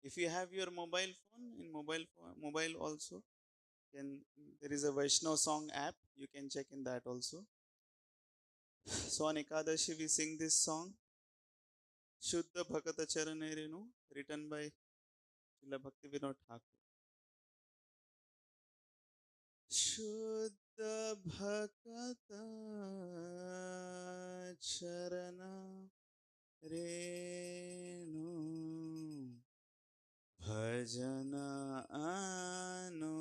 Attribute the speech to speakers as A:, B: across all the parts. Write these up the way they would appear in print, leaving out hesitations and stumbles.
A: If you have your mobile phone, in mobile also, can there is a Vaishnav song app. You can check in that also. So on Ekadashi we sing this song, Shuddha Bhakata Charane Renu, written by Srila Bhakti Vinod Thakur. Shuddha Bhakata Charana Renu Bhajana Anukula.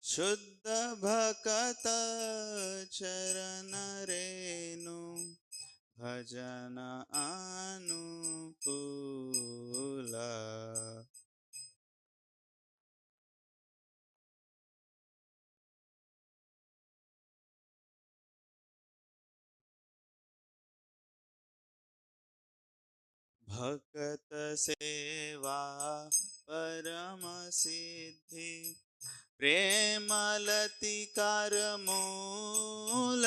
A: Shuddha Bhakata Charana Renu Bhajana Anukula. भक्त सेवा परम सिद्धि प्रेमलतिकार मूल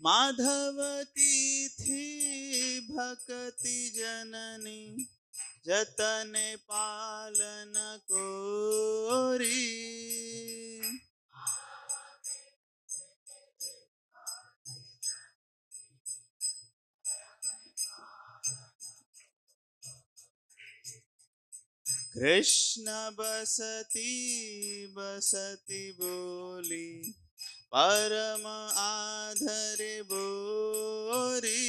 A: माधवती थी भक्ति जननी जतने पालन कोरी कृष्ण बसती बसती बोली परम आधर बोरी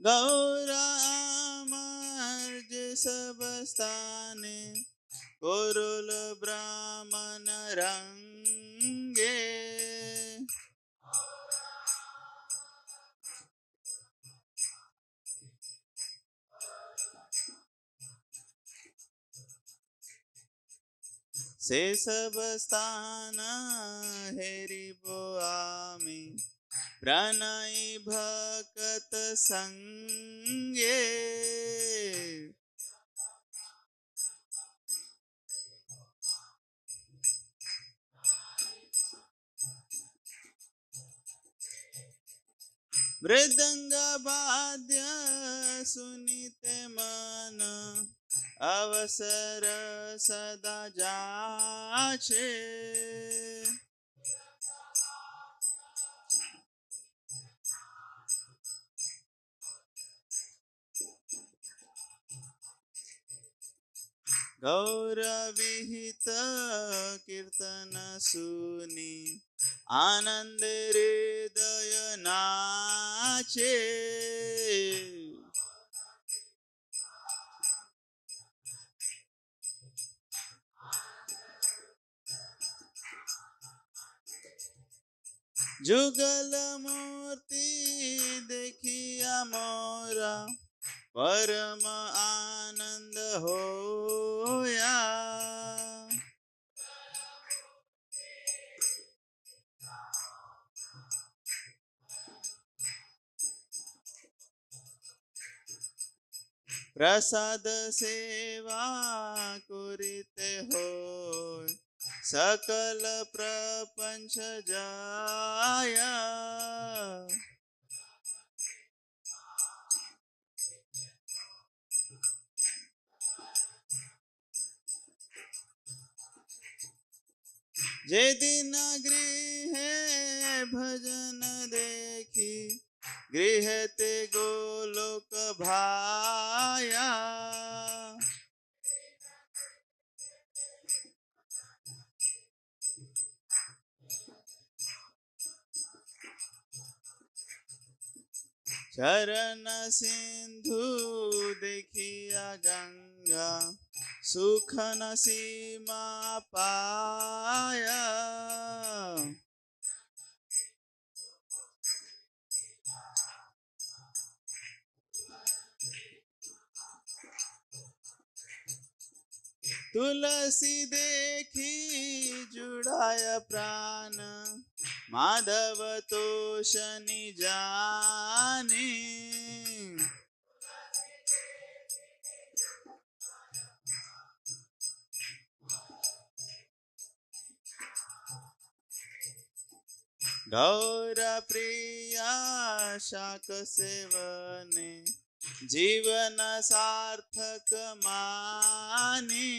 A: गौरा अमर्ज सब स्थाने कुरुल ब्राह्मण रंगे से सब स्थान हेरि बोआमी प्रणय भक्त संगे मृदंग वाद्य सुनिते मन अवसर सदा जाचे गौर विहित कीर्तन सुनी आनंद हृदय नाचे जुगल मूर्ति देखिया मोरा परम आनंद होया प्रसाद सेवा कुरिते होय सकल प्रपंच जाया जे दिन गृह भजन देखी गृह ते गोलोक भाया चरण सिंधु देखिया गंगा सुख न सीमा पाया तुलसी देखी जुड़ाया प्राण, माधव तोष निजाने। गौर प्रिया शाक सेवने, जीवन सार्थक माने।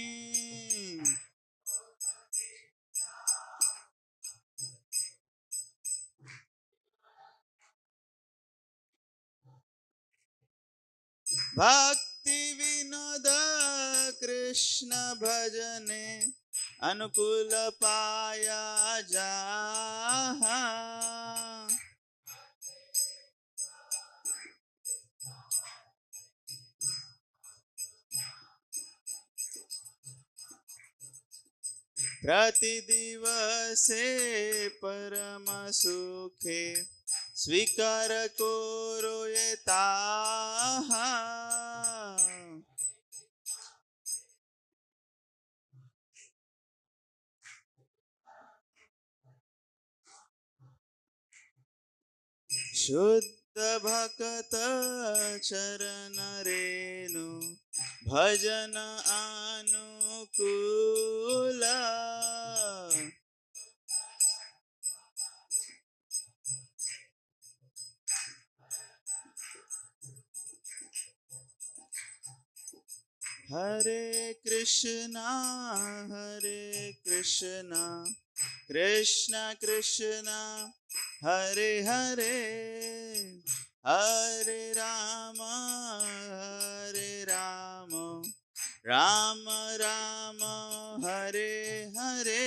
A: भक्ति विनोद कृष्ण भजने, अनुकूल पाया जाहा। प्रति दिवसे परम सुखे, स्वीकार करो ये ताहा। शुद्ध भक्त चरण रेणु, भजन अनुकूल। हरे कृष्णा कृष्ण कृष्ण हरे हरे, हरे राम राम राम हरे हरे।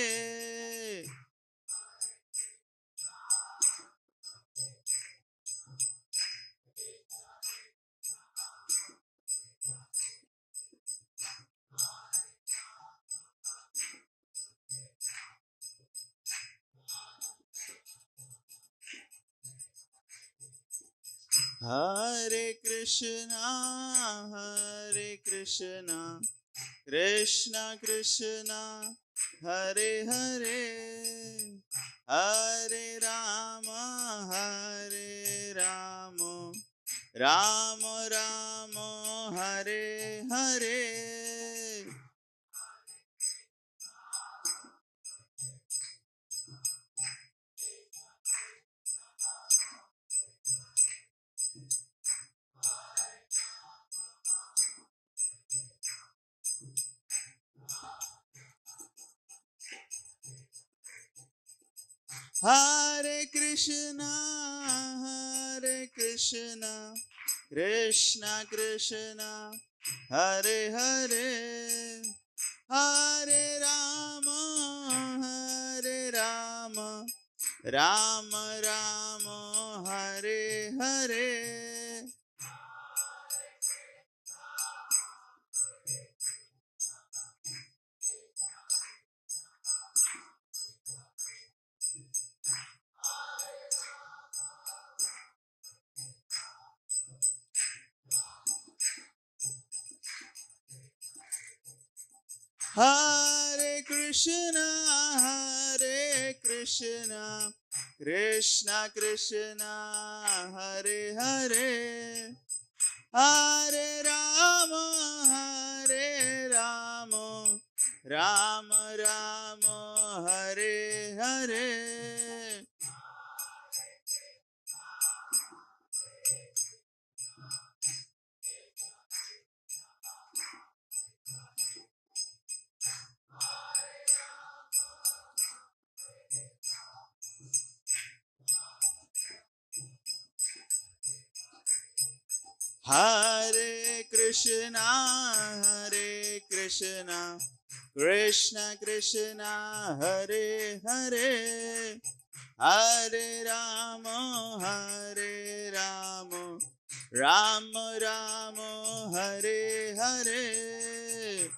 A: हरे कृष्णा कृष्ण कृष्ण हरे हरे, हरे Ram Ram Ram Hare Hare. Hare Krishna, Krishna Krishna, Hare Hare, Hare Rama, Rama Rama, Hare Hare. Hare Krishna, Krishna Krishna, Hare Hare, Hare Rama, Rama Rama, Hare Hare. Hare Krishna, Krishna Krishna, Hare Hare, Hare Rama, Rama Rama, Hare Hare.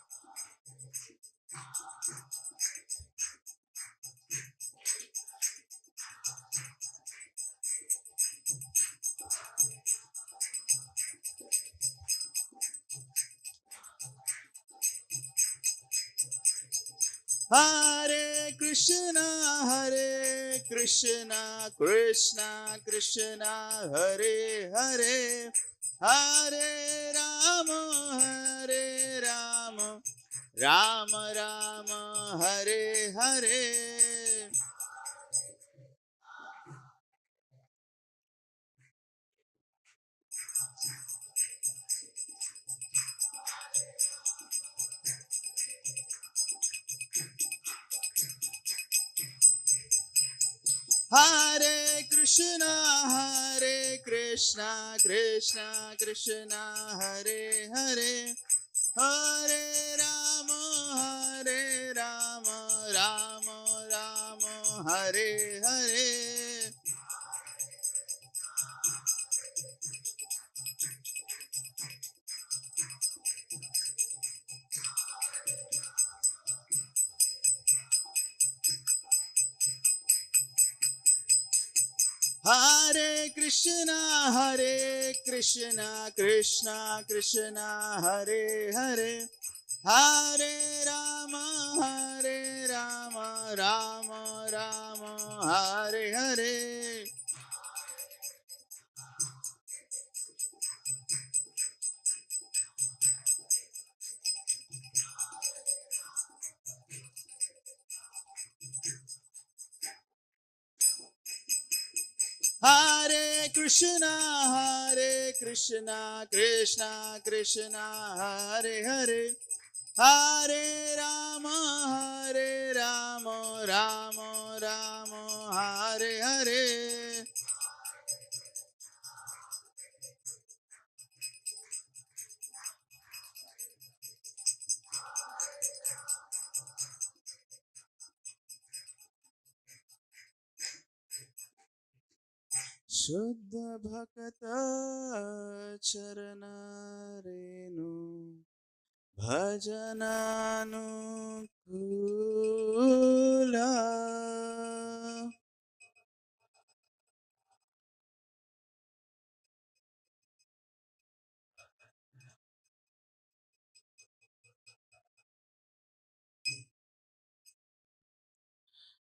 A: Hare Krishna, Krishna Krishna, Hare Hare, Hare Rama, Hare Rama, Rama Rama, Hare Hare. Hare Krishna, Krishna Krishna, Hare Hare, Hare Rama, Hare Rama, Rama Rama, Hare Hare. Hare Krishna, Krishna Krishna, Hare Hare, Hare Rama, Hare Rama, Rama Rama, Hare Hare. Hare Krishna, Krishna Krishna, Hare Hare, Hare Rama, Hare Rama, Rama Rama, Hare Hare. Shuddha Bhakata Charana Renu Bhajananukula.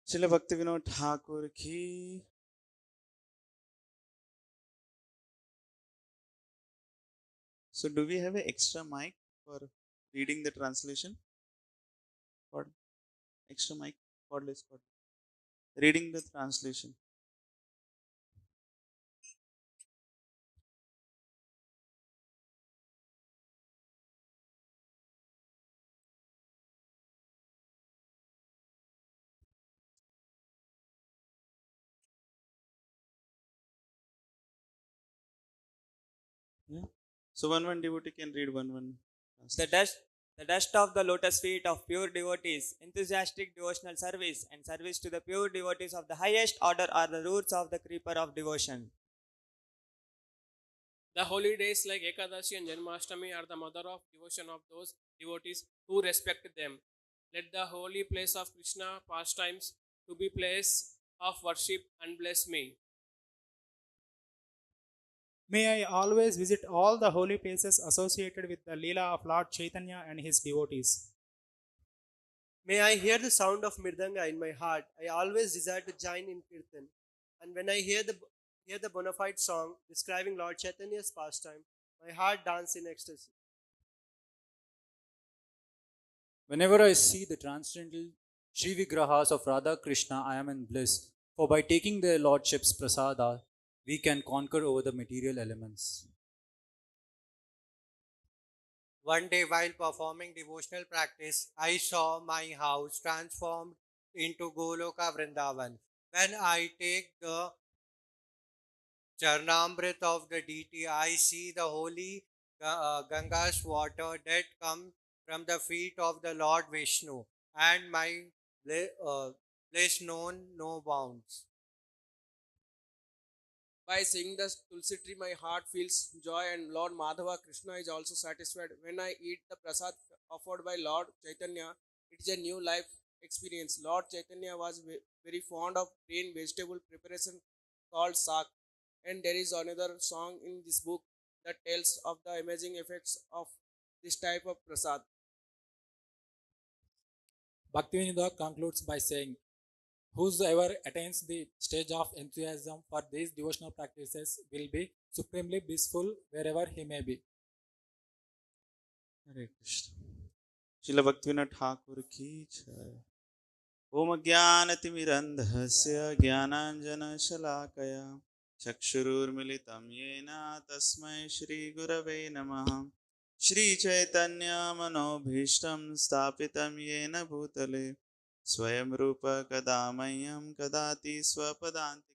A: Srila Bhaktivinoda Thakur ki. So, do we have an extra mic for reading the translation? Cord, extra mic, cordless cord. Reading the translation. Yeah. So, one devotee can read one.
B: The
A: Translation.
B: dust, the dust of the lotus feet of pure devotees, enthusiastic devotional service, and service to the pure devotees of the highest order are the roots of the creeper of devotion.
C: The holy days like Ekadashi and Janmashtami are the mother of devotion of those devotees who respect them. Let the holy place of Krishna pastimes to be place of worship and bless me.
D: May I always visit all the holy places associated with the Leela of Lord Chaitanya and his devotees.
E: May I hear the sound of Mirdanga in my heart. I always desire to join in Kirtan. And when I hear the bona fide song describing Lord Chaitanya's pastime, my heart dances in ecstasy.
F: Whenever I see the transcendental Sri Vigrahas of Radha Krishna, I am in bliss. For by taking their lordships prasada, we can conquer over the material elements.
G: One day, while performing devotional practice, I saw my house transformed into Goloka Vrindavan. When I take the Charnamrit of the deity, I see the holy Ganga's water that come from the feet of the Lord Vishnu, and my bliss known no bounds.
C: By seeing the Tulsi tree, my heart feels joy, and Lord Madhava Krishna is also satisfied. When I eat the prasad offered by Lord Chaitanya, it is a new life experience. Lord Chaitanya was very fond of green vegetable preparation called sak, and there is another song in this book that tells of the amazing effects of this type of prasad.
H: Bhaktivinoda concludes by saying, whosoever attains the stage of enthusiasm for these devotional practices will be supremely blissful wherever he may be.
A: Hare Krishna. Srila Bhaktivinoda Thakur ki jai. Om Jnanatimirandhasya Jnananjana Chakshururmilitam Yena Tasmai Shri Gurave Namaha Shri Chaitanya Manobhishtam Stapitam Yena Bhutale Swayam Rupa Kadamayam Kadati Swapadanti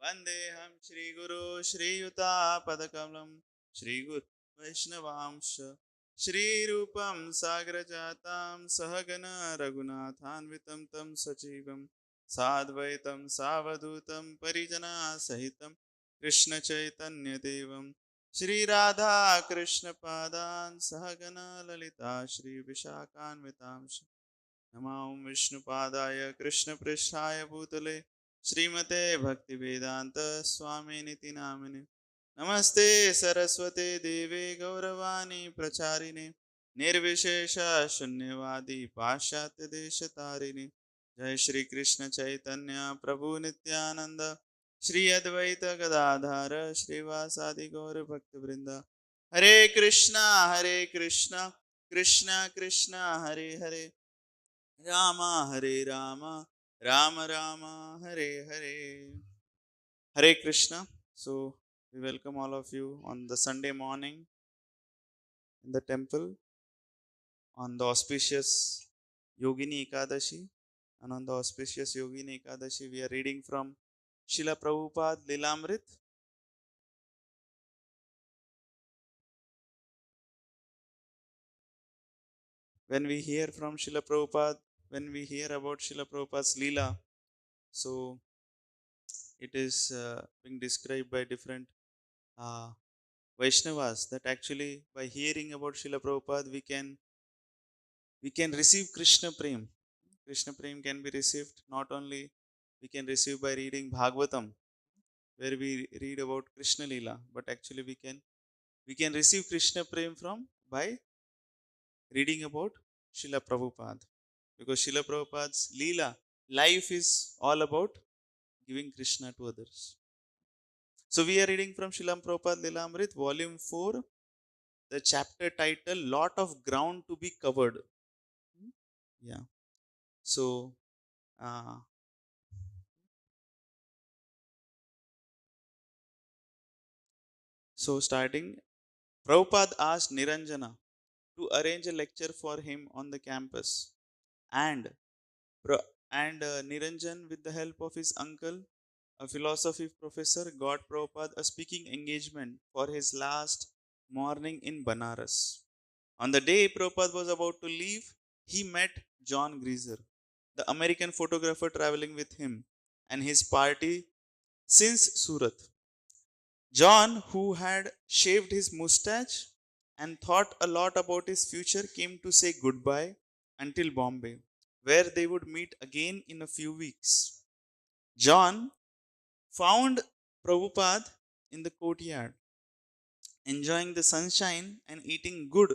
A: Vandeham Shri Guru Shri Yuta Padakalam Shri Guru Vaishnavamsha Shri Rupam Sagrajatam Sahagana Raghunathanvitam Tam Sachivam Sadvaitam Savadutam Parijana Sahitam Krishna Chaitanya Devam Shri Radha Krishna Padan Sahagana Lalita Shri Vishakhanvitamsha Namam Vishnu Padaya Krishna Prishaya Bhutale Srimate Bhaktivedanta Swami Niti Namine Namaste Saraswate Deve Gauravani Pracharine Nirvishesha Shunyavadi Pashatya Deshatarine Jai Shri Krishna Chaitanya Prabhu Nityananda Shri Advaita Gadadhara Shri Vasadi Gaura Bhakti Vrinda Hare Krishna Krishna Krishna Hare Hare Rama Hare Rama Rama Rama Hare Hare Hare Krishna. So we welcome all of you on the Sunday morning in the temple on the auspicious Yogini Ekadashi, and on the auspicious Yogini Ekadashi we are reading from Srila Prabhupada Lilamrit. When we hear from Srila Prabhupada, when we hear about Srila Prabhupada's Leela, so it is being described by different uh, Vaishnavas that actually by hearing about Srila Prabhupada we can receive Krishna Prem. Krishna Prem can be received not only we can receive by reading Bhagavatam where we read about Krishna Leela, but actually we can receive Krishna Prem from by reading about Srila Prabhupada, because Srila Prabhupada's Leela life is all about giving Krishna to others. So we are reading from Srila Prabhupada Lilamrit, volume 4, the chapter title Lot of Ground to be Covered. Yeah. So, uh, starting, Prabhupada asked Niranjana to arrange a lecture for him on the campus, and Niranjan, with the help of his uncle, a philosophy professor, got Prabhupada a speaking engagement for his last morning in Banaras. On the day Prabhupada was about to leave, he met John Greaser, the American photographer traveling with him, and his party since Surat. John, who had shaved his mustache and thought a lot about his future, came to say goodbye until Bombay, where they would meet again in a few weeks. John found Prabhupada in the courtyard, enjoying the sunshine and eating good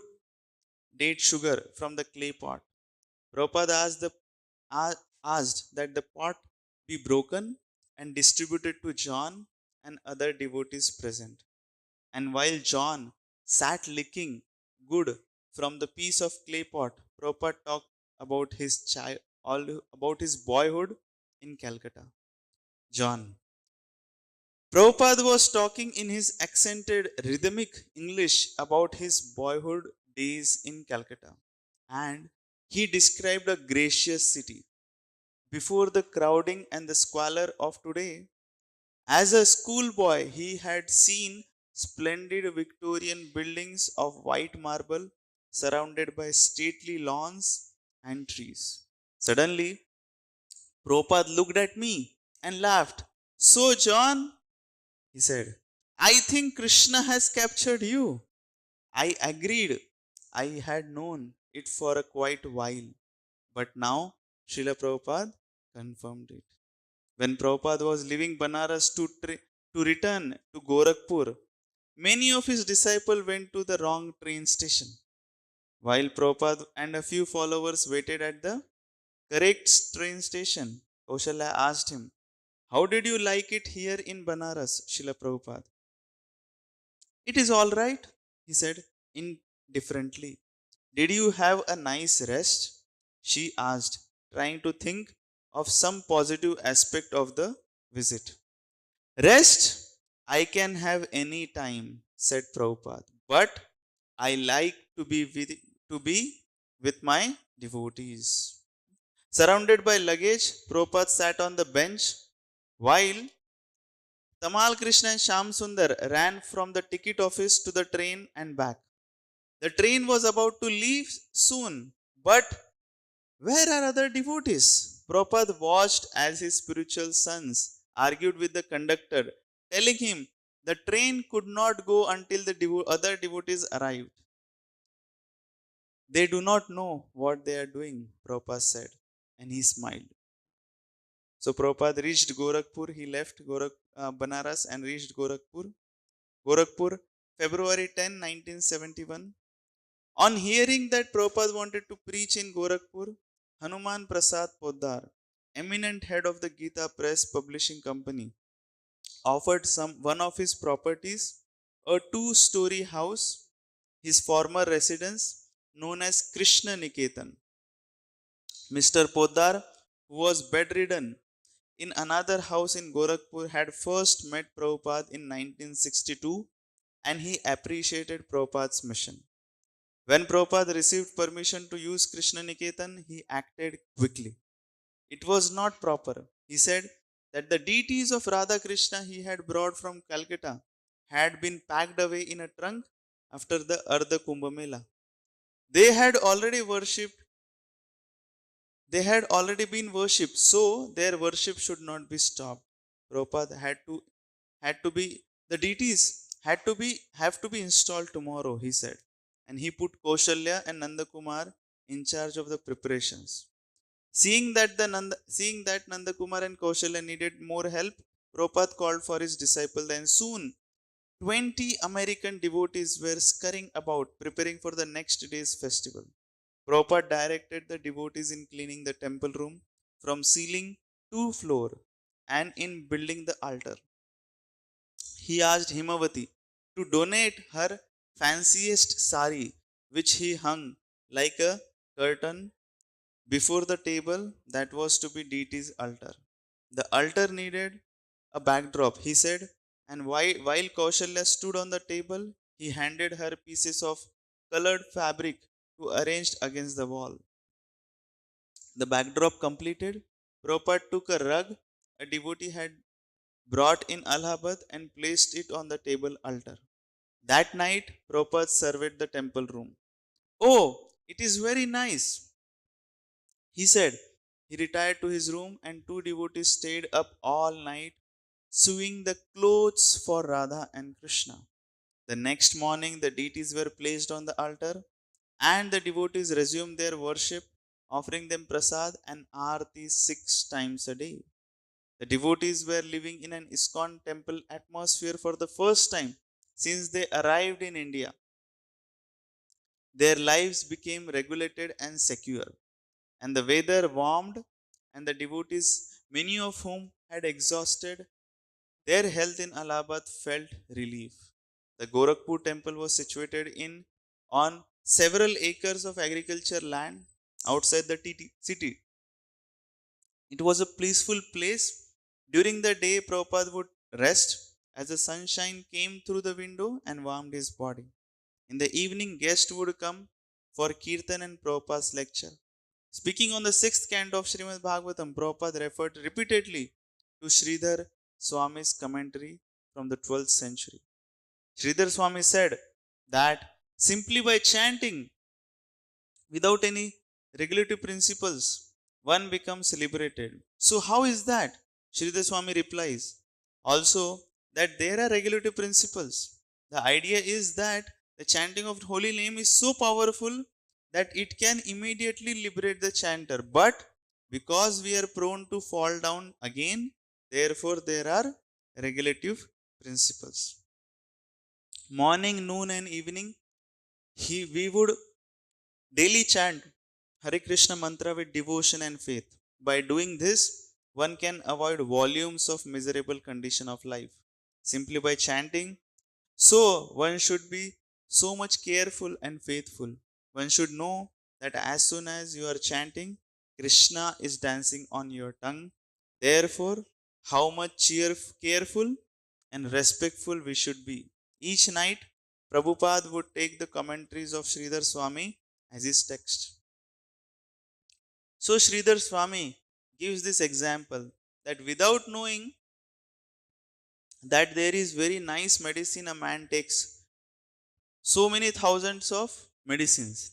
A: date sugar from the clay pot. Prabhupada asked that the pot be broken and distributed to John and other devotees present. And while John sat licking good from the piece of clay pot, Prabhupada talked about all about his boyhood in Calcutta. John. Prabhupada was talking in his accented rhythmic English about his boyhood days in Calcutta, and he described a gracious city. Before the crowding and the squalor of today, as a schoolboy, he had seen splendid Victorian buildings of white marble surrounded by stately lawns and trees. Suddenly, Prabhupada looked at me and laughed. So, John, he said, I think Krishna has captured you. I agreed. I had known it for a quite while, but now Srila Prabhupada confirmed it. When Prabhupada was leaving Banaras to return to Gorakhpur, many of his disciples went to the wrong train station, while Prabhupada and a few followers waited at the correct train station. Kaushalya asked him, "How did you like it here in Banaras, Srila Prabhupada?" "It is all right," he said indifferently. "Did you have a nice rest?" she asked, trying to think of some positive aspect of the visit. "Rest I can have any time," said Prabhupada, "but I like to be with my devotees." Surrounded by luggage, Prabhupada sat on the bench while Tamal Krishna and Sham Sundar ran from the ticket office to the train and back. The train was about to leave soon, but where are other devotees? Prabhupada watched as his spiritual sons argued with the conductor, telling him the train could not go until the other devotees arrived. "They do not know what they are doing," Prabhupada said, and he smiled. So Prabhupada reached Gorakhpur. He left Banaras and reached Gorakhpur. Gorakhpur, February 10, 1971. On hearing that Prabhupada wanted to preach in Gorakhpur, Hanuman Prasad Poddar, eminent head of the Gita Press Publishing Company, offered one of his properties, a two-story house, his former residence, known as Krishna Niketan. Mr. Poddar, who was bedridden in another house in Gorakhpur, had first met Prabhupada in 1962 and he appreciated Prabhupada's mission. When Prabhupada received permission to use Krishna Niketan, he acted quickly. It was not proper. He said that the deities of Radha Krishna he had brought from Calcutta had been packed away in a trunk after the Ardha Kumbh Mela. They had already worshipped, they had already been worshipped, so their worship should not be stopped. Prabhupada had to be the deities have to be installed tomorrow, he said. And he put Kaushalya and Nandakumar in charge of the preparations. Seeing that Nandakumar and Kaushalya needed more help, Prabhupada called for his disciple, and soon 20 American devotees were scurrying about preparing for the next day's festival. Prabhupada directed the devotees in cleaning the temple room from ceiling to floor and in building the altar. He asked Himavati to donate her fanciest sari, which he hung like a curtain before the table that was to be deity's altar. The altar needed a backdrop, he said, and while Kaushalya stood on the table, he handed her pieces of colored fabric to arrange against the wall. The backdrop completed, Prabhupada took a rug a devotee had brought in Allahabad and placed it on the table altar. That night, Prabhupada surveyed the temple room. "Oh, it is very nice," he said. He retired to his room and two devotees stayed up all night sewing the clothes for Radha and Krishna. The next morning, the deities were placed on the altar and the devotees resumed their worship, offering them prasad and arati 6 times a day. The devotees were living in an Iskcon temple atmosphere for the first time since they arrived in India. Their lives became regulated and secure, and the weather warmed, and the devotees, many of whom had exhausted their health in Allahabad, felt relief. The Gorakhpur temple was situated on several acres of agriculture land outside the city. It was a peaceful place. During the day, Prabhupada would rest as the sunshine came through the window and warmed his body. In the evening, guests would come for Kirtan and Prabhupada's lecture. Speaking on the sixth canto of Srimad Bhagavatam, Prabhupada referred repeatedly to Sridhar Swami's commentary from the 12th century. Sridhar Swami said that simply by chanting without any regulative principles, one becomes liberated. So, how is that? Sridhar Swami replies, also that there are regulative principles. The idea is that the chanting of the holy name is so powerful that it can immediately liberate the chanter. But because we are prone to fall down again, therefore there are regulative principles. Morning, noon, and evening, we would daily chant Hare Krishna mantra with devotion and faith. By doing this, one can avoid volumes of miserable condition of life simply by chanting. So one should be so much careful and faithful. One should know that as soon as you are chanting, Krishna is dancing on your tongue. Therefore, how much careful and respectful we should be. Each night, Prabhupada would take the commentaries of Sridhar Swami as his text. So Sridhar Swami gives this example that without knowing that there is very nice medicine a man takes, so many thousands of medicines.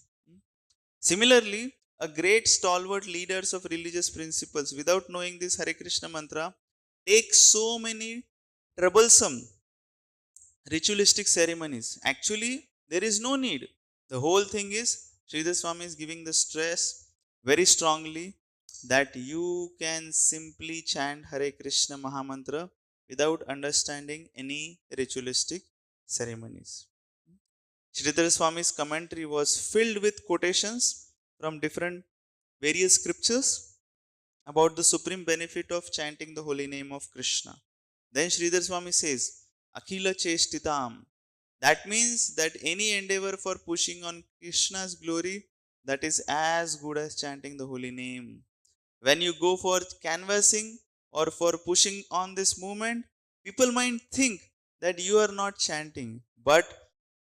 A: Similarly, a great stalwart leaders of religious principles without knowing this Hare Krishna mantra take so many troublesome ritualistic ceremonies. Actually, there is no need. The whole thing is Sridhar Swami is giving the stress very strongly that you can simply chant Hare Krishna Mahamantra without understanding any ritualistic ceremonies. Sridhar Swami's commentary was filled with quotations from different various scriptures about the supreme benefit of chanting the holy name of Krishna. Then Sridhar Swami says, Akhila Chestitam. That means that any endeavor for pushing on Krishna's glory, that is as good as chanting the holy name. When you go for canvassing or for pushing on this movement, people might think that you are not chanting. But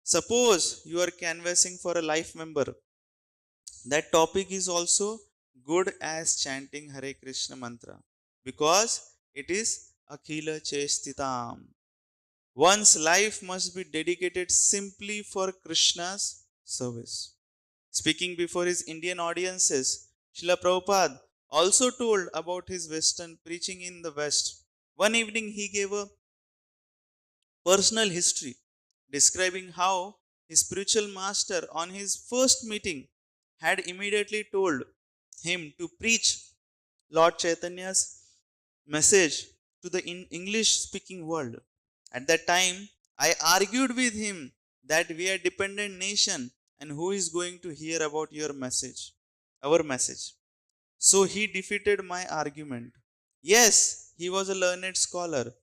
A: suppose you are canvassing for a life member, that topic is also good as chanting Hare Krishna mantra because it is Akhila Chestitam. One's life must be dedicated simply for Krishna's service. Speaking before his Indian audiences, Srila Prabhupada also told about his Western preaching in the West. One evening he gave a personal history describing how his spiritual master on his first meeting had immediately told him to preach Lord Chaitanya's message to the English speaking world. At that time, I argued with him that we are dependent nation and who is going to hear about your message, our message. So he defeated my argument. Yes, he was a learned scholar.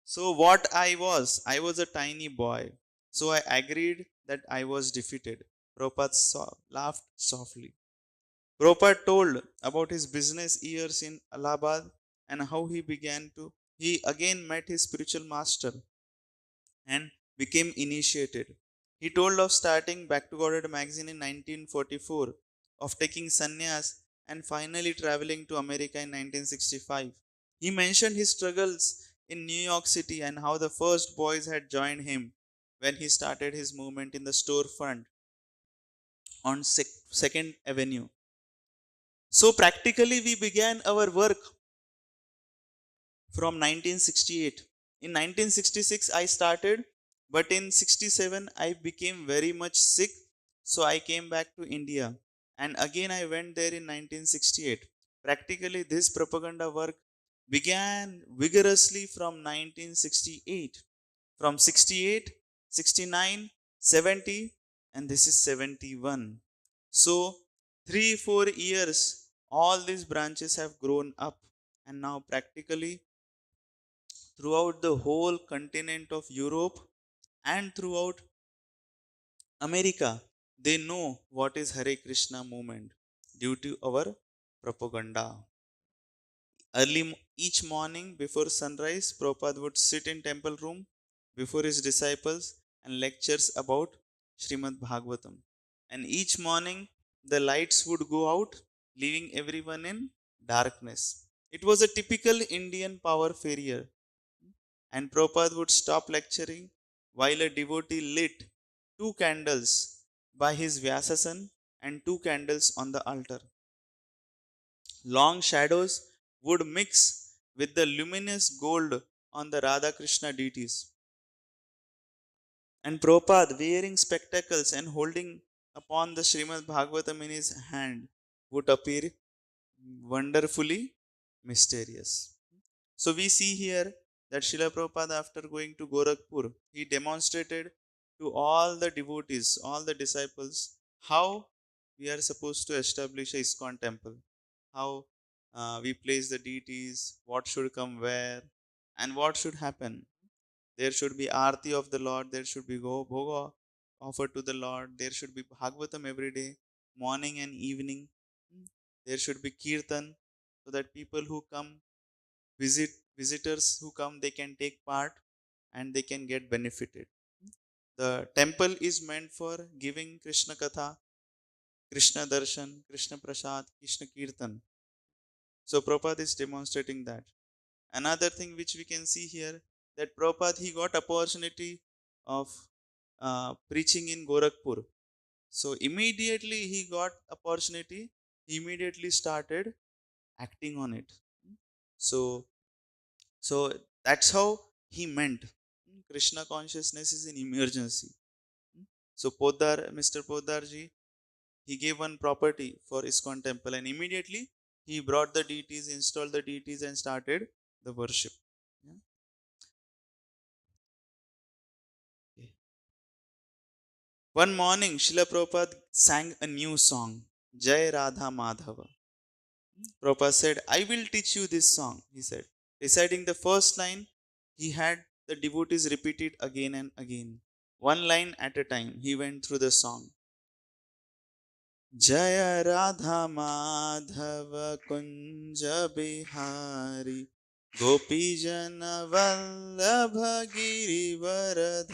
A: So what I was a tiny boy. So I agreed that I was defeated. Prabhupada laughed softly. Prabhupada told about his business years in Allahabad and how he again met his spiritual master and became initiated. He told of starting Back to Godhead magazine in 1944, of taking sannyas and finally traveling to America in 1965. He mentioned his struggles in New York City and how the first boys had joined him when he started his movement in the storefront on 2nd Avenue. So practically we began our work from 1968. In 1966 I started, but in 67 I became very much sick, so I came back to India and again I went there in 1968. Practically this propaganda work began vigorously from 1968. From 68, 69, 70, and this is 71. So 3-4 years all these branches have grown up, and now practically throughout the whole continent of Europe and throughout America, they know what is Hare Krishna movement due to our propaganda. Each morning before sunrise, Prabhupada would sit in temple room before his disciples and lectures about Srimad Bhagavatam. And each morning the lights would go out, leaving everyone in darkness. It was a typical Indian power failure. And Prabhupada would stop lecturing while a devotee lit 2 candles by his Vyasasan and 2 candles on the altar. Long shadows would mix with the luminous gold on the Radha Krishna deities. And Prabhupada, wearing spectacles and holding upon the Srimad Bhagavatam in his hand, would appear wonderfully mysterious. So we see here that Srila Prabhupada, after going to Gorakhpur, he demonstrated to all the devotees, all the disciples, how we are supposed to establish a Iskcon temple. How we place the deities, what should come where, and what should happen. There should be Aarti of the Lord, there should be Bhoga offered to the Lord, there should be Bhagavatam every day, morning and evening. There should be Kirtan, so that people who come, visitors who come, they can take part and they can get benefited. The temple is meant for giving Krishna Katha, Krishna Darshan, Krishna Prasad, Krishna Kirtan. So Prabhupada is demonstrating that. Another thing which we can see here, that Prabhupada, he got opportunity of preaching in Gorakhpur. So immediately he got opportunity, he immediately started acting on it. So, so that's how he meant. Krishna consciousness is an emergency. So Mr. Poddar he gave one property for Iskcon temple, and immediately he brought the deities, installed the deities, and started the worship. Yeah. Okay. One morning, Srila Prabhupada sang a new song, Jai Radha Madhava. Prabhupada said, I will teach you this song, he said. Reciting the first line, he had the devotees repeat it again and again. One line at a time, he went through the song. जय राधा माधव कुंज बिहारी गोपी जन वल्लभ गिरिवरधारी.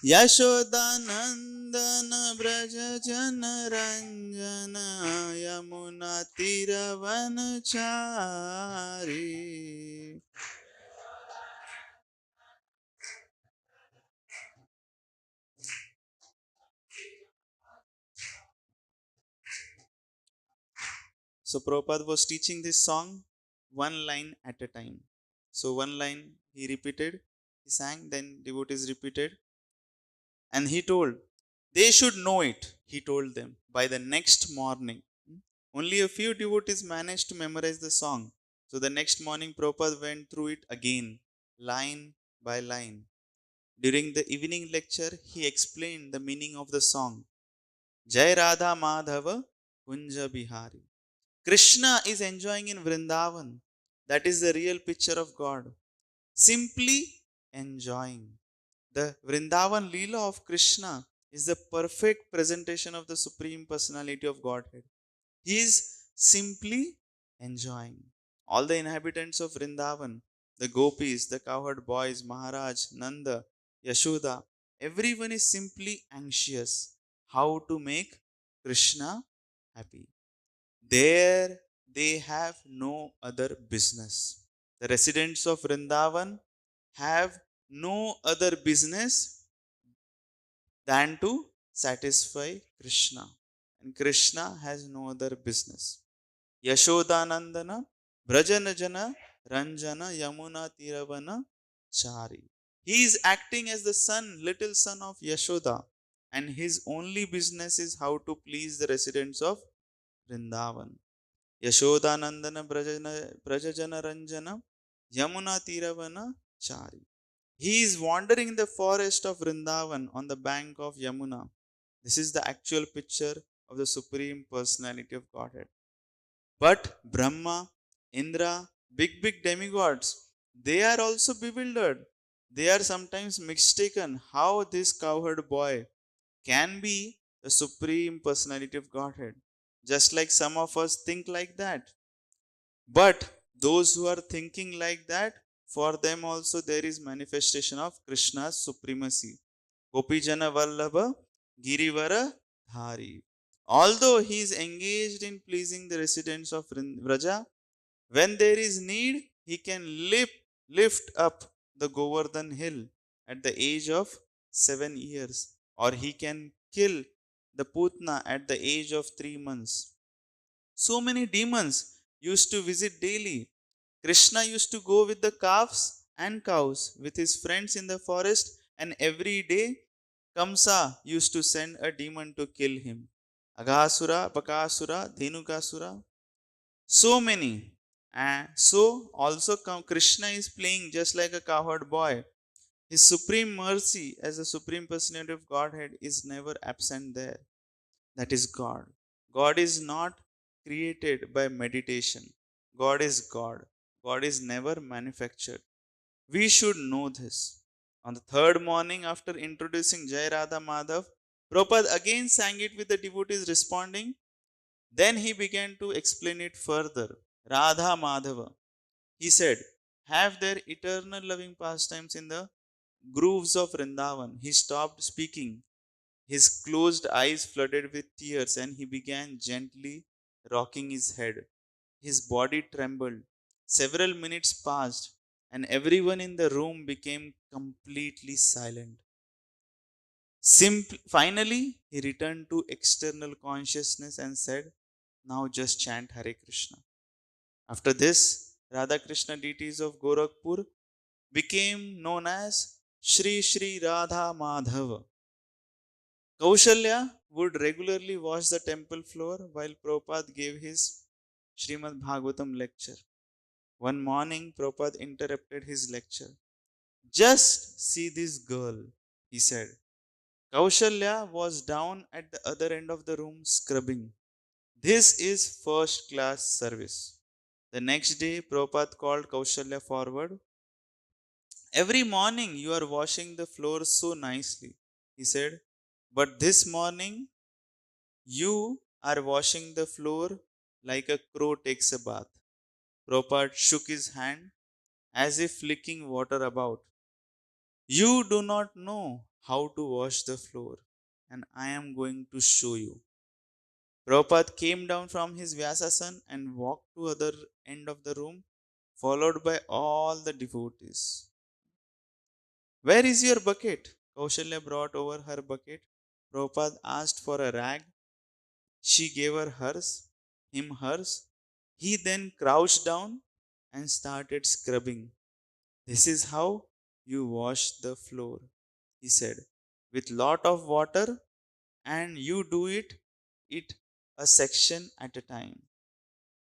A: यशोदानंदन ब्रज जन रंजन यमुना तीरवन चारी. So Prabhupada was teaching this song one line at a time. So one line he repeated, he sang, then devotees repeated. And he told, they should know it, he told them, by the next morning. Only a few devotees managed to memorize the song. So the next morning, Prabhupada went through it again, line by line. During the evening lecture, he explained the meaning of the song. Jai Radha Madhava Kunja Bihari. Krishna is enjoying in Vrindavan. That is the real picture of God. Simply enjoying. The Vrindavan Leela of Krishna is the perfect presentation of the Supreme Personality of Godhead. He is simply enjoying. All the inhabitants of Vrindavan, the gopis, the cowherd boys, Maharaj, Nanda, Yashoda, everyone is simply anxious how to make Krishna happy. There they have no other business. The residents of Vrindavan have no other business than to satisfy Krishna. And Krishna has no other business. Yashodanandana, Brajanajana, Ranjana, Yamuna Tiravana, Chari. He is acting as the son, little son of Yashoda, and his only business is how to please the residents of Vrindavan. Yashodanandana, Brajajana Ranjana, Yamuna Tiravana, Chari. He is wandering in the forest of Vrindavan on the bank of Yamuna. This is the actual picture of the Supreme Personality of Godhead. But Brahma, Indra, big demigods, they are also bewildered. They are sometimes mistaken how this cowherd boy can be the Supreme Personality of Godhead. Just like some of us think like that. But those who are thinking like that, for them also there is manifestation of Krishna's supremacy. Gopijana Vallabha Girivara Dhari. Although he is engaged in pleasing the residents of Vraja, when there is need, he can lift up the Govardhan hill at the age of 7 years, or he can kill the Putna at the age of 3 months. So many demons used to visit daily. Krishna used to go with the calves and cows with his friends in the forest, and every day Kamsa used to send a demon to kill him. Aghasura, Bakasura, Dhenukasura. So many. And so also Krishna is playing just like a cowherd boy. His supreme mercy as the supreme personality of Godhead is never absent there. That is God. God is not created by meditation. God is God. God is never manufactured. We should know this. On the third morning after introducing Jai Radha Madhav, Prabhupada again sang it with the devotees responding. Then he began to explain it further. Radha Madhava. He said, have their eternal loving pastimes in the grooves of Vrindavan. He stopped speaking. His closed eyes flooded with tears and he began gently rocking his head. His body trembled. Several minutes passed and everyone in the room became completely silent. Finally, he returned to external consciousness and said, now just chant Hare Krishna. After this, Radha Krishna deities of Gorakhpur became known as Shri Shri Radha Madhava. Kaushalya would regularly wash the temple floor while Prabhupada gave his Srimad Bhagavatam lecture. One morning, Prabhupada interrupted his lecture. Just see this girl, he said. Kaushalya was down at the other end of the room scrubbing. This is first class service. The next day, Prabhupada called Kaushalya forward. Every morning you are washing the floor so nicely, he said. But this morning you are washing the floor like a crow takes a bath. Prabhupada shook his hand as if flicking water about. You do not know how to wash the floor, and I am going to show you. Prabhupada came down from his Vyasasan and walked to other end of the room, followed by all the devotees. Where is your bucket? Kaushalya brought over her bucket. Prabhupada asked for a rag. She gave him hers. He then crouched down and started scrubbing. This is how you wash the floor, he said, with lot of water, and you do it a section at a time.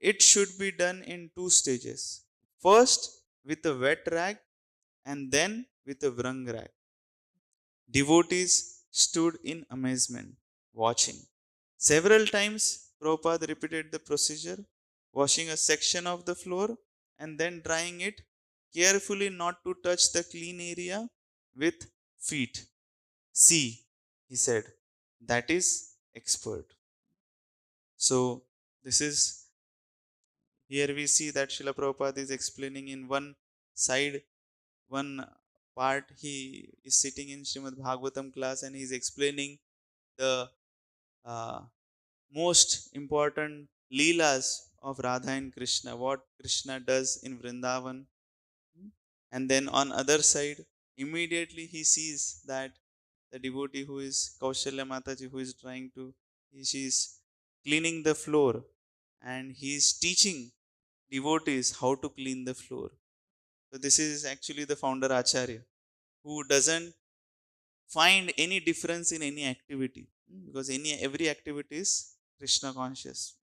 A: It should be done in two stages. First with a wet rag and then with a wrung rag. Devotees stood in amazement, watching. Several times, Prabhupada repeated the procedure, washing a section of the floor and then drying it carefully not to touch the clean area with feet. See, he said, that is expert. So, this is here we see that Srila Prabhupada is explaining in one side, one part, he is sitting in Srimad Bhagavatam class and he is explaining the uh, most important leelas of Radha and Krishna, what Krishna does in Vrindavan. And then on other side, immediately he sees that the devotee who is Kaushalya Mataji, who is trying to, she is cleaning the floor and he is teaching devotees how to clean the floor. So this is actually the founder Acharya, who doesn't find any difference in any activity, because every activity is Krishna conscious.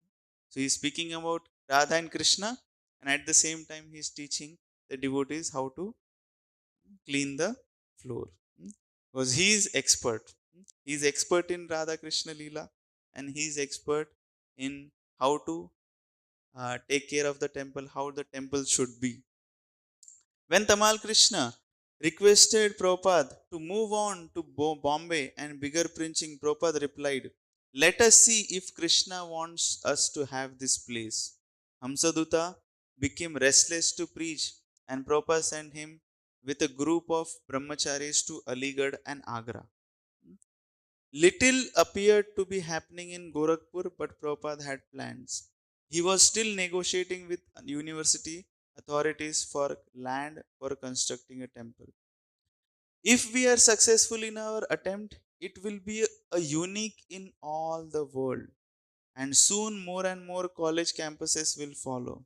A: So he is speaking about Radha and Krishna, and at the same time he is teaching the devotees how to clean the floor, because he is expert. He is expert in Radha Krishna Leela, and he is expert in how to take care of the temple, how the temple should be. When Tamal Krishna requested Prabhupada to move on to Bombay and bigger preaching, Prabhupada replied, let us see if Krishna wants us to have this place. Hamsaduta became restless to preach and Prabhupada sent him with a group of brahmacharis to Aligarh and Agra. Little appeared to be happening in Gorakhpur, but Prabhupada had plans. He was still negotiating with university authorities for land for constructing a temple. If we are successful in our attempt, it will be a unique in all the world. And soon more and more college campuses will follow.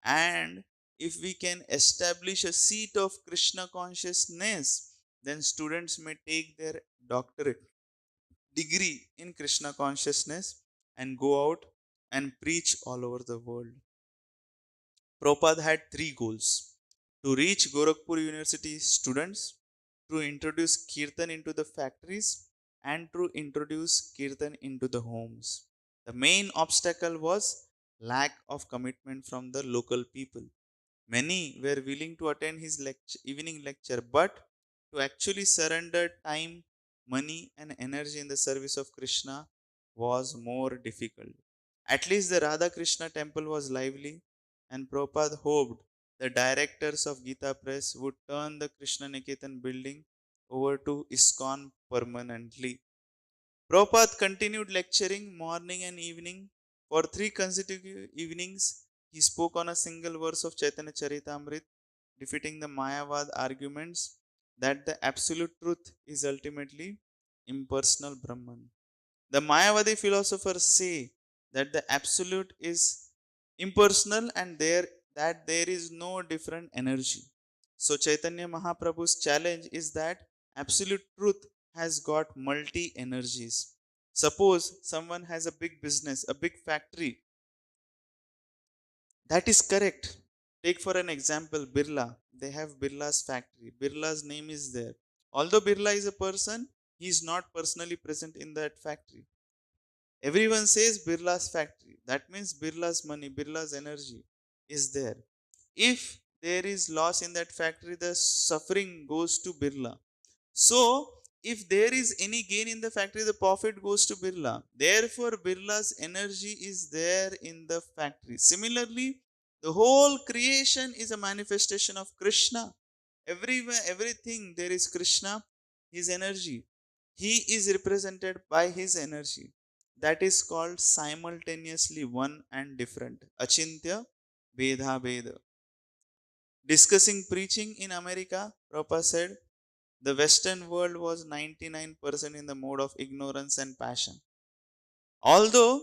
A: And if we can establish a seat of Krishna consciousness, then students may take their doctorate degree in Krishna consciousness and go out and preach all over the world. Prabhupada had three goals: to reach Gorakhpur University students, to introduce Kirtan into the factories, and to introduce Kirtan into the homes. The main obstacle was lack of commitment from the local people. Many were willing to attend his evening lecture, but to actually surrender time, money, and energy in the service of Krishna was more difficult. At least the Radha Krishna temple was lively, and Prabhupada hoped the directors of Gita Press would turn the Krishna Niketan building over to Iskcon permanently. Prabhupada continued lecturing morning and evening. For 3 consecutive evenings, he spoke on a single verse of Chaitanya Charitamrita, defeating the Mayavad arguments that the absolute truth is ultimately impersonal Brahman. The Mayavadi philosophers say that the absolute is impersonal and there is no different energy. So Chaitanya Mahaprabhu's challenge is that absolute truth has got multi energies. Suppose someone has a big business, a big factory. That is correct. Take for an example Birla. They have Birla's factory. Birla's name is there. Although Birla is a person, he is not personally present in that factory. Everyone says Birla's factory. That means Birla's money, Birla's energy is there. If there is loss in that factory, the suffering goes to Birla. So, if there is any gain in the factory, the profit goes to Birla. Therefore, Birla's energy is there in the factory. Similarly, the whole creation is a manifestation of Krishna. Everywhere, everything there is Krishna, his energy. He is represented by his energy. That is called simultaneously one and different. Achintya Vedha Veda. Discussing preaching in America, Prabhupada said, the Western world was 99% in the mode of ignorance and passion. Although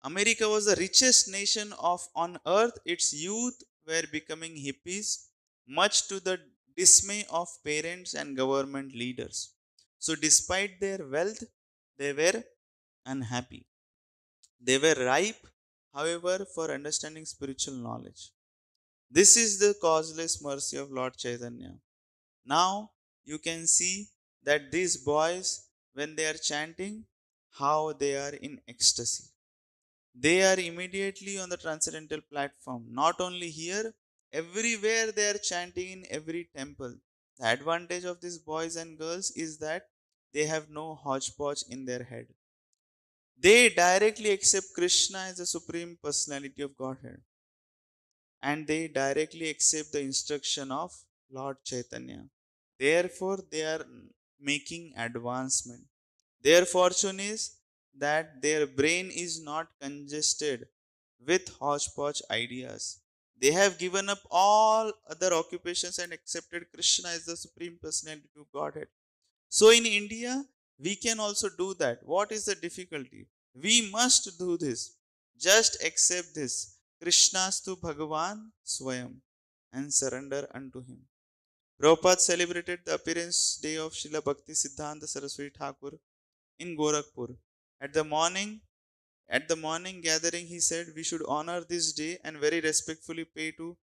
A: America was the richest nation on earth, its youth were becoming hippies, much to the dismay of parents and government leaders. So, despite their wealth, they were unhappy. They were ripe, however, for understanding spiritual knowledge. This is the causeless mercy of Lord Chaitanya. Now you can see that these boys, when they are chanting, how they are in ecstasy. They are immediately on the transcendental platform. Not only here, everywhere they are chanting in every temple. The advantage of these boys and girls is that they have no hodgepodge in their head. They directly accept Krishna as the Supreme Personality of Godhead. And they directly accept the instruction of Lord Chaitanya. Therefore, they are making advancement. Their fortune is that their brain is not congested with hodgepodge ideas. They have given up all other occupations and accepted Krishna as the Supreme Personality of Godhead. So in India, we can also do that. What is the difficulty? We must do this. Just accept this. Krishnastu Bhagavan Swayam and surrender unto him. Prabhupada celebrated the appearance day of Srila Bhakti Siddhanta Saraswati Thakur in Gorakhpur. At the morning gathering, he said, we should honor this day and very respectfully pay to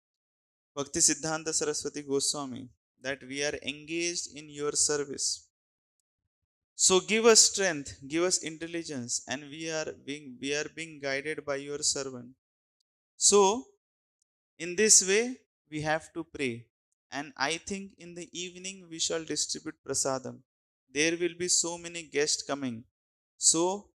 A: Bhakti Siddhanta Saraswati Goswami that we are engaged in your service. So give us strength, give us intelligence, and we are being guided by your servant. So in this way we have to pray. And I think in the evening we shall distribute prasadam. There will be so many guests coming. So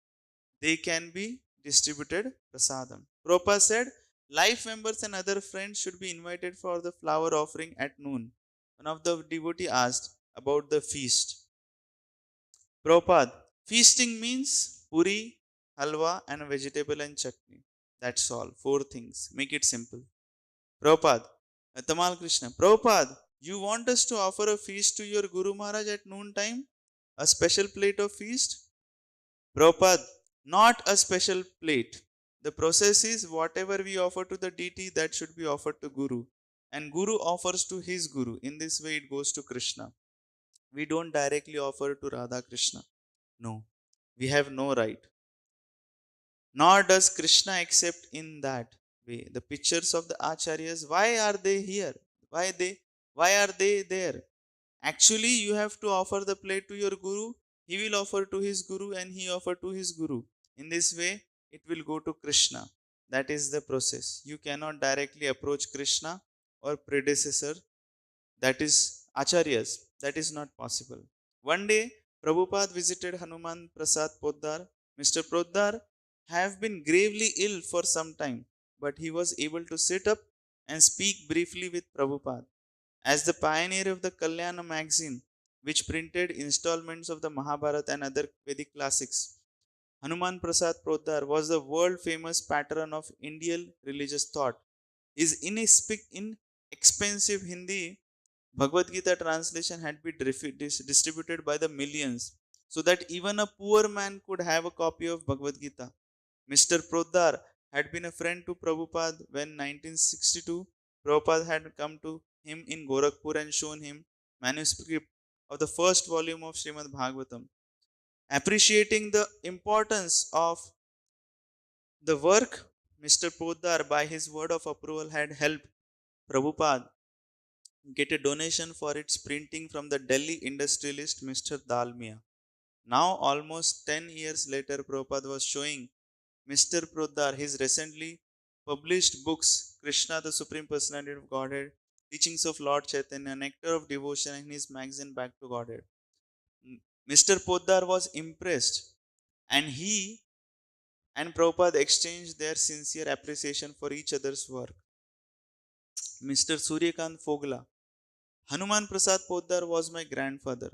A: they can be distributed prasadam. Prabhupada said, life members and other friends should be invited for the flower offering at noon. One of the devotee asked about the feast. Prabhupada, feasting means puri, halwa, and vegetable and chutney. That's all. 4 things. Make it simple. Prabhupada, Tamal Krishna. Prabhupada, you want us to offer a feast to your Guru Maharaj at noon time? A special plate of feast? Prabhupada, not a special plate. The process is whatever we offer to the deity, that should be offered to Guru. And Guru offers to his Guru. In this way, it goes to Krishna. We don't directly offer to Radha Krishna. No, we have no right. Nor does Krishna accept in that. way. The pictures of the acharyas, why are they here? Why are they there? Actually, you have to offer the plate to your guru, he will offer to his guru, and he offer to his guru. In this way, it will go to Krishna. That is the process. You cannot directly approach Krishna or predecessor, that is acharyas. That is not possible. One day, Prabhupada visited Hanuman Prasad Poddar. Mr. Poddar have been gravely ill for some time, but he was able to sit up and speak briefly with Prabhupada. As the pioneer of the Kalyana magazine, which printed installments of the Mahabharata and other Vedic classics, Hanuman Prasad Poddar was the world famous patron of Indian religious thought. His inexpensive Hindi Bhagavad Gita translation had been distributed by the millions, so that even a poor man could have a copy of Bhagavad Gita. Mr. Poddar had been a friend to Prabhupada when 1962 Prabhupada had come to him in Gorakhpur and shown him manuscript of the first volume of Srimad Bhagavatam. Appreciating the importance of the work, Mr. Poddar, by his word of approval, had helped Prabhupada get a donation for its printing from the Delhi industrialist Mr. Dalmia. Now, almost 10 years later, Prabhupada was showing Mr. Poddar his recently published books, Krishna, the Supreme Personality of Godhead, Teachings of Lord Chaitanya, Nectar of Devotion, and his magazine Back to Godhead. Mr. Poddar was impressed, and he and Prabhupada exchanged their sincere appreciation for each other's work. Mr. Suryakant Fogla. Hanuman Prasad Poddar was my grandfather.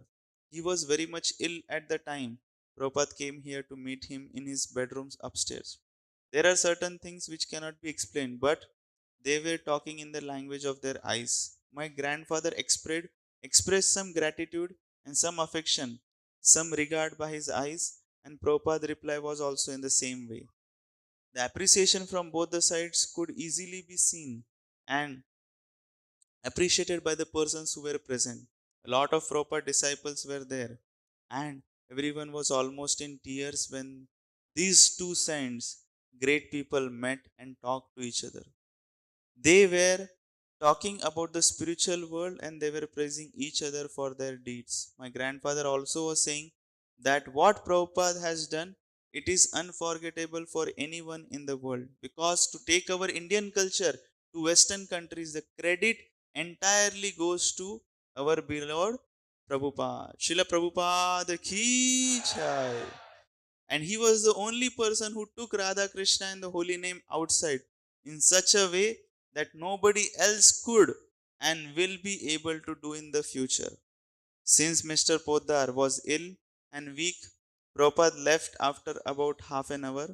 A: He was very much ill at the time. Prabhupada came here to meet him in his bedrooms upstairs. There are certain things which cannot be explained, but they were talking in the language of their eyes. My grandfather expressed some gratitude and some affection, some regard by his eyes, and Prabhupada's reply was also in the same way. The appreciation from both the sides could easily be seen and appreciated by the persons who were present. A lot of Prabhupada disciples were there, and everyone was almost in tears when these two saints, great people, met and talked to each other. They were talking about the spiritual world and they were praising each other for their deeds. My grandfather also was saying that what Prabhupada has done, it is unforgettable for anyone in the world, because to take our Indian culture to Western countries, the credit entirely goes to our beloved Prabhupada. Srila Prabhupada ki jai. And he was the only person who took Radha Krishna and the holy name outside in such a way that nobody else could and will be able to do in the future. Since Mr. Poddar was ill and weak, Prabhupada left after about half an hour.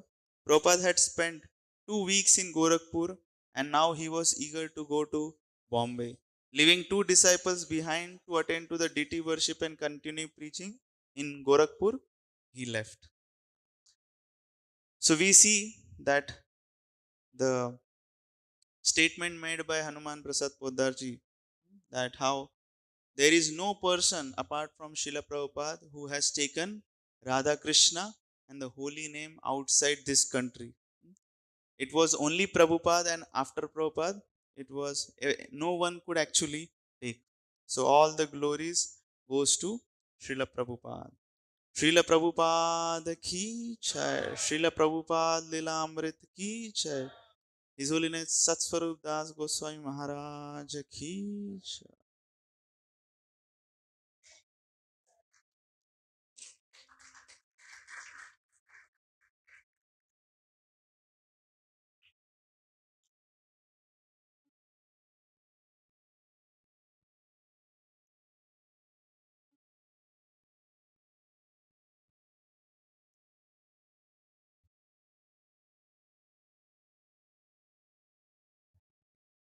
A: Prabhupada had spent 2 weeks in Gorakhpur and now he was eager to go to Bombay. Leaving two disciples behind to attend to the deity worship and continue preaching in Gorakhpur, he left. So we see that the statement made by Hanuman Prasad Poddarji, that how there is no person apart from Srila Prabhupada who has taken Radha Krishna and the holy name outside this country. It was only Prabhupada, and after Prabhupada, it was no one could actually take. So all the glories goes to Srila Prabhupada. Srila Prabhupada ki jai. Srila Prabhupada Lilamritam ki jai. His Holiness Satsvarup Das Goswami Maharaj ki jai.